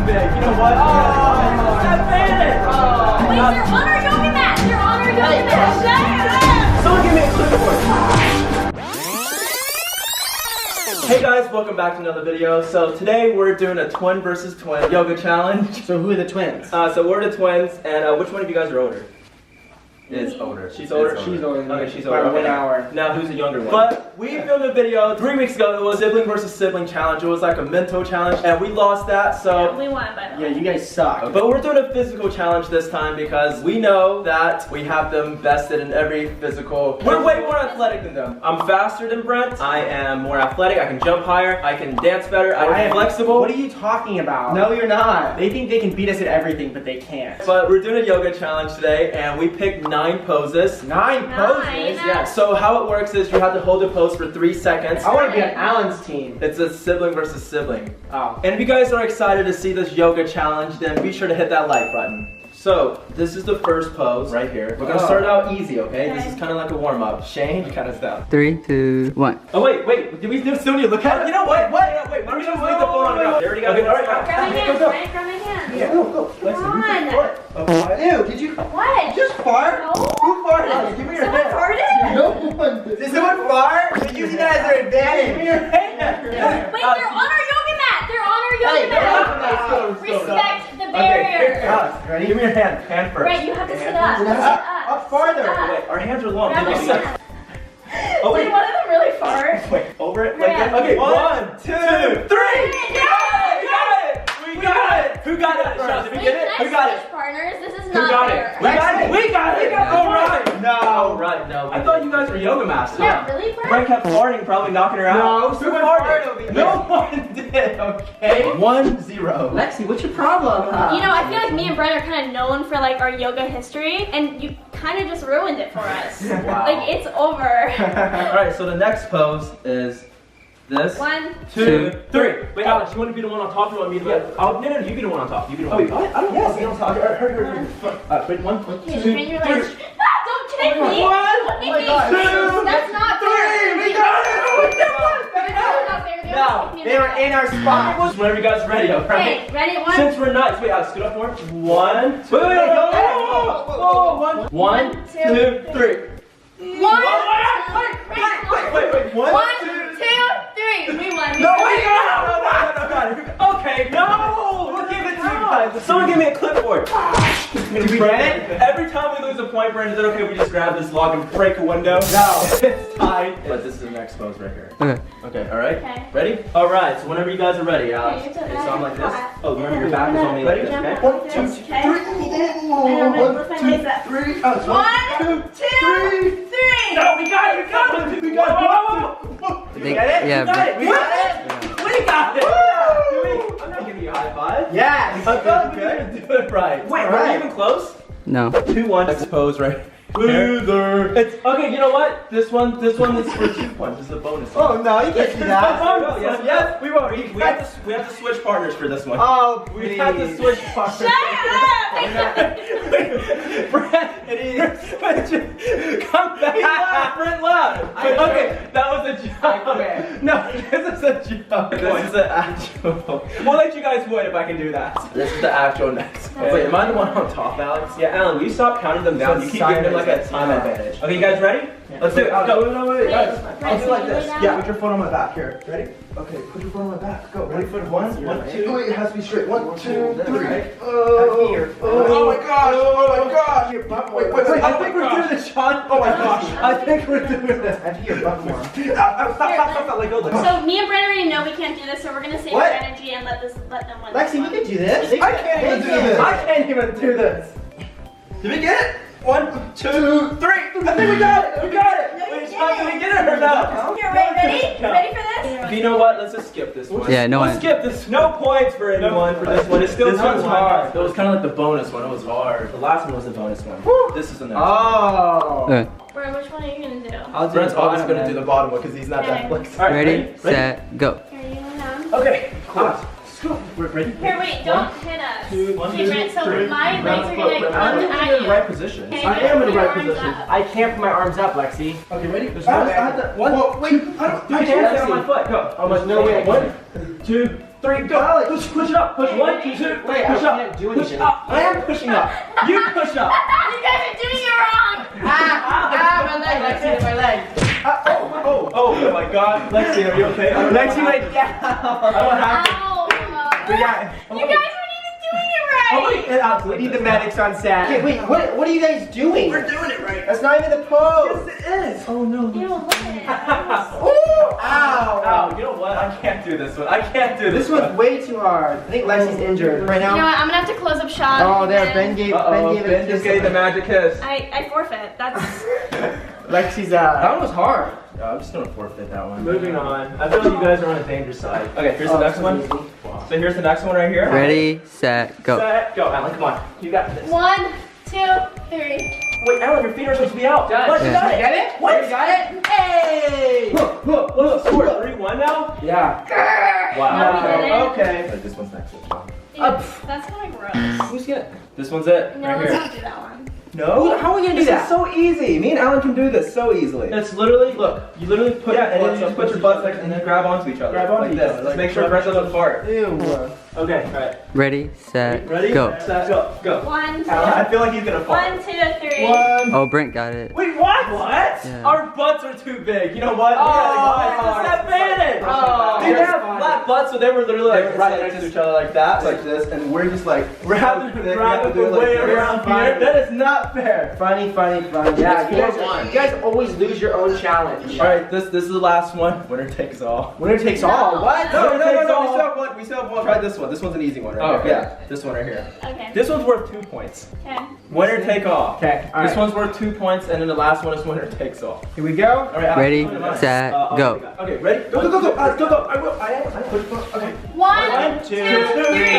big. You know what? I made it! Wait, you're on our yoga mat! You're on our yoga mat! Shut up! Someone give me a clipboard. Hey guys, welcome back to another video. So today we're doing a twin versus twin yoga challenge. So who are the twins? So we're the twins, and which one of you guys are older? Is older. She's older. She's older. Okay, she's older. By 1 hour. Now who's the younger one? But we filmed a video 3 weeks ago. It was sibling versus sibling challenge. It was like a mental challenge, and we lost that. So We won, by the way. Yeah, you guys suck. but we're doing a physical challenge this time because we know that we have them vested in every physical. We're way more athletic than them. I'm faster than Brent. I am more athletic. I can jump higher. I can dance better. I'm flexible. What are you talking about? No, you're not. They think they can beat us at everything, but they can't. But we're doing a yoga challenge today, and we picked 9 poses. 9 poses? Yeah, so how it works is you have to hold a pose for 3 seconds. I want to be on Alan's team. It's a sibling versus sibling. Oh. And if you guys are excited to see this yoga challenge, then be sure to hit that like button. So, this is the first pose right here. We're gonna start out easy, okay? This is kind of like a warm-up. Shane, you count us down. 3, 2, 1. Oh, wait, did we still need to look at it? You know what? Wait, why don't we just leave the phone on the ground? There we go. Okay, all right, Grab my hand, Frank. Grab my hand. Yeah, go. Come on. Ew, did you What? just fart? No. Who farted? Give me your Someone hand. farted? No one did. Did someone fart? You're using that as their advantage. Give me your hand. Wait, they're on our yoga mat. They're on our yoga mat. Respect the barrier. Alex, ready? Give me your hand. Hand first. Right, you have to sit up. Sit up. Up farther. Sit up. Wait, our hands are long. Grab my Did you see? hand. Oh, Did wait. one of them really fart? Wait, over it? Like Yeah. that? Okay, 1, 2, 3! We got it! Who got it? Sean, did we get it? Who got it? Partners, this is Who not got fair. it? We got it! We got it! Alright! No. Alright, no. I thought you guys were yoga masters. Yeah, really, Brent? Brent kept farting, probably knocking her out. No, Who someone farted? farted over here. No one did, okay? 1-0. Lexi, what's your problem? You know, I feel like me and Brent are kind of known for like our yoga history, and you kind of just ruined it for us. Wow. Like, it's over. Alright, so the next pose is this. 1, 2, 3. Wait, Alex, you want to be the one on top? You want me to be the one? No, you be the one on top. You be the one. Oh, wait, I don't want to be on top. Hurry. Wait, 1, 2, okay, 3. bring your legs. Ah, don't kick me! 1, Don't kick me! 2, That's not fair! 3. We got it! No, they were in our spot. Whenever you guys are ready, okay? Okay, ready? 1, Since we're nice, wait, Alex, scoot up more. 1, 2, wait, whoa, 1, 2, 3. 1, Wait, 1, 1, 2, 2, 3. We won. No, wait, no. Okay, no. We'll give it to you guys. Someone give me a clipboard. Did we get it? Every time we lose a point, Brent, is it okay if we just grab this log and break a window? No. It's tied. But this is the next pose right here. Okay. Okay, alright? Okay. Ready? Alright, so whenever you guys are ready, Alex. Okay, Okay, so I'm like this. Oh, remember your back is on me like this, okay? 1, 2, 3. I'm gonna lift my legs up. 3. 1, 2, 3. No, we got it! We got it! We got it! They, get it? yeah, We got it! We got it? We got it! I'm not giving you a high five. Yes. I thought we didn't do it right. Wait, were we even close? no. 2-1. Next pose right. Loser. It's okay. You know what? This one is for 2 points. This is a bonus. Oh no, you can't do that. Oh, yes, we won't. We have to switch partners for this one. Oh, We please. have to switch partners. Shut up! Brent, come back. Brent left. Okay, that was a joke. No, this is a joke. This is an actual. We'll let you guys win if I can do that. This is the actual next. Wait, am I the one on top, Alex? Yeah, Alan, will you stop counting them down? You keep giving them like a time advantage. Okay, you guys ready? Let's do it. Go. No, wait, guys. Right, I'll do like this. down. Yeah, put your phone on my back. Here, ready? Okay, put your phone on my back. Go. Ready for 1, 2. Wait, it has to be straight. 1, 2, 3. Oh my gosh! Oh my gosh! Wait! I think we're doing this, Sean. Oh my gosh! I think we're doing this. I hear butt more. Stop! Let go. So me and Brent already know we can't do this, so we're gonna save our What? energy and let them win. Lexi, we can do this. I can't even do this. I can't even do this. Did we get it? 1, 2, 3. I think we got it. We got it. Wait, Sean, did we get it or no? Here, wait, ready? Ready for this? You know what? Let's just skip this one. Yeah, no Let's one. skip this. No points for anyone for this one. It's still This one's hard. It was kind of like the bonus one. It was hard. The last one was the bonus one. This is the next one. Oh. Okay. Brent, which one are you gonna do? I'll do Brent's the always bottom going to do the bottom one because he's not that Okay. flexible. All right, Ready, set, go. Here, you want down? Okay. Cool. We're ready. Here, wait, don't hit us. 2, 1, Okay, 2, Brent, so 3. my legs are gonna come I'm at in the you. right position. Okay, I am in the put your right arms position. up. I can't put my arms up, Lexi. Okay, ready? I have to. One. Wait. I can't stay on my foot. Go. There's no way. 1, 2, 3, go. Push it up. Push 1, 2, 3. Wait, push I up. can't do Push anything. up. I am pushing up. You push up. You guys are doing it wrong. My leg, Lexi, my leg. Oh my God. Lexi, are you okay? Lexi went down. I don't have to. Ow. Yeah. You guys weren't even doing it right. We need the medics on set. Okay, wait, what are you guys doing? We're doing it right. That's not even the pose. Yes, it is. Oh no. Ew, look at it. Ooh, ow. Ow, you know what? I can't do this one. I can't do this This one's way too hard. I think Lexi's injured right You know now. what? I'm gonna have to close up shop. Oh, there, again. Ben gave Ben just gave the magic kiss. I forfeit. That's. Lexi's that one was hard. I'm just gonna forfeit that one. Moving on. I feel like you guys are on a dangerous side. Okay, here's the next one. So here's the next one right here. Ready, set, go. Set, go. Alan, come on. You got this. 1, 2, 3. Wait, Alan, your feet are supposed to be out. Done. What? You Yeah. got it? Get it? What? You got it? Hey! What's the score? 3-1 now? Yeah. Wow. Okay. This one's next. That's kind of gross. Who's good? This one's it. No, right let's here. not do that one. No? How are we gonna do This that? is so easy. Me and Alan can do this so easily. It's literally, look, you literally put and then you just put your butts like, and then grab onto each other. Grab onto each other. Just make sure Brent doesn't fart. Ew. Okay, alright. Ready, set, Ready? go. Set, go. Go. 1, 2. Alan, I feel like he's gonna fart. 1, 2, 3. Oh, Brent got it. Wait, what? What? Yeah. Our butts are too big. You know what? Oh, It's disadvantage. Oh, They that's have fine. flat butts, so they were literally like It's right like next to just- each other like that, like this, and we're just like we're having to grab it the way around here. That is not fair. Funny. Yeah, you guys always lose your own challenge. All right, this is the last one. Winner takes all. Winner takes all. What? No, Winner takes all. We still have one. We still have one. Try this one. This one's an easy one right here. Yeah, this one right here. Okay. This one's worth 2 points. Okay. Winner take all. Okay, all This right. one's worth 2 points, and then the last one is winner takes all. Here we go. All right. Ready, Alex, come on. set, go. Okay, ready? Go. Alex, go. I will. I am. Okay. 1, 2, 3.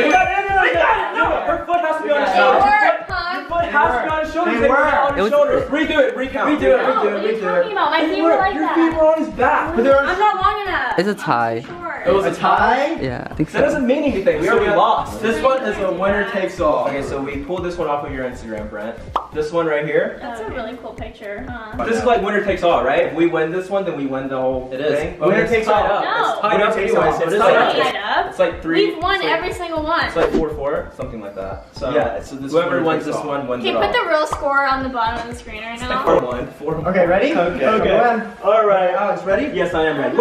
We got it. No, her foot has to be on his They shoulder. work, huh? Your foot has to be on his shoulders. They They were work. on It his was- shoulders. Redo it. Recount. No, what are you talking about? My feet were like Your that. feet were on his back. But there I'm was not long enough. It's a tie. Short. It was a tie. Yeah, I think That so. doesn't mean anything. We already lost. This one is a Don't do winner that. takes all. Okay, so we pulled this one off of your Instagram, Brent. This one right here. That's a really cool picture, huh? This is like winner takes all, right? If we win this one, then we win the whole thing. Winner it's takes tied all. up. No. It's tied Winner up takes anyways. all. It's It's tied not up. tied up. It's like 3. We've won it's like- every single one. It's like 4-4, something like that. So Yeah, so this whoever whoever wins wins this all. one wins Okay, it all. put the real score on the bottom of the screen right now. 4-1. Okay, ready? Okay. Okay. All right. Alex, ready? Yes, I am ready.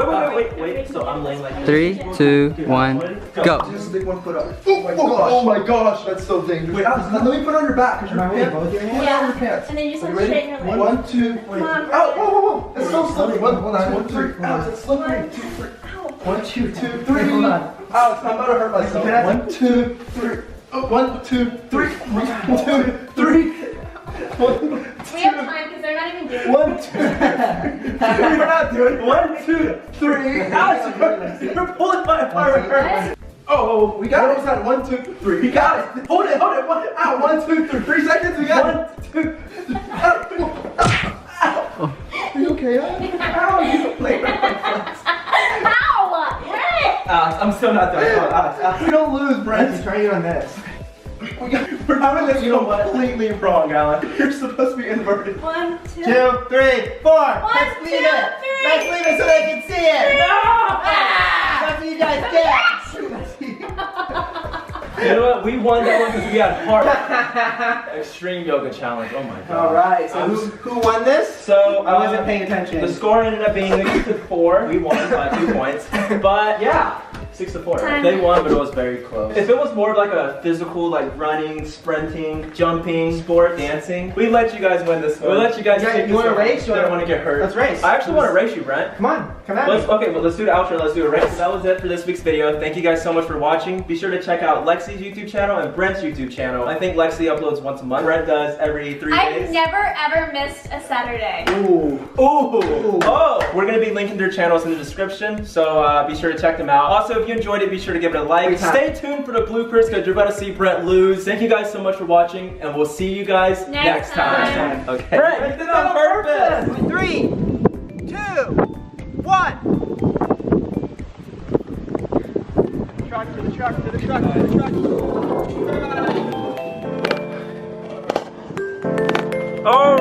Wait. So I'm laying like this. 3, 2, 1, go. Just stick one foot up. Oh my gosh, that's so dangerous. Wait, Alex, let me put it on your back because your pants. Pull it Yeah. on your pants. And then you just Are have you to ready? straighten your legs. 1, 2, Come on. Ow, whoa. It's so slippery. 1, 2, 3. Alex, it's slippery. 2, 3. 1, 2, 3. Hold on. Alex, I'm about to hurt myself. 1, 2, 3. 1, 2, 3. 1, 2, 3. We have time because they're not even doing it. 1, 2. We're not doing 1, 2, 3. Alex, You're pulling my arm. Oh, we got it. 1, 2, 3. We got it. Hold it. 1, 2, 3. 3 seconds. We got it. 1, 2. Ow. Are you okay? Ow, you play right Ow! Brent! Alex, I'm still not done. Alex. We don't lose, Brent. He's trying to on this. We're doing this completely wrong, Alan. You're supposed to be inverted. 1, 2, 2, 3, 4. Let's 2, leave it. 3. Let's leave it so they can see it. No! That's what you guys did. You know what? We won that one because we had heart. Extreme yoga challenge. Oh my god. All right. So who won this? So I wasn't paying attention. The score ended up being 6-4. We won by 2 points. But yeah, 6-4. Time. They won, but it was very close. If it was more like a physical, like running, sprinting, jumping, sport, dancing, we let you guys win this one. We let you guys. You want to race? You don't want to get hurt. Let's race. I actually want to race you, Brent. Come on. Come at Let's, me. okay, well, let's do the outro. Let's do a race. So that was it for this week's video. Thank you guys so much for watching. Be sure to check out Lexi's YouTube channel and Brent's YouTube channel. I think Lexi uploads once a month. Brent does every 3 days. I've never ever missed a Saturday. Ooh. Ooh. Oh! We're going to be linking their channels in the description, so be sure to check them out. Also, if you enjoyed it, be sure to give it a like. Stay tuned for the bloopers because you're about to see Brent lose. Thank you guys so much for watching, and we'll see you guys next time. Okay. Brent, you did it on purpose! 3, 2, 1. Truck to the truck to the truck to the truck. Oh!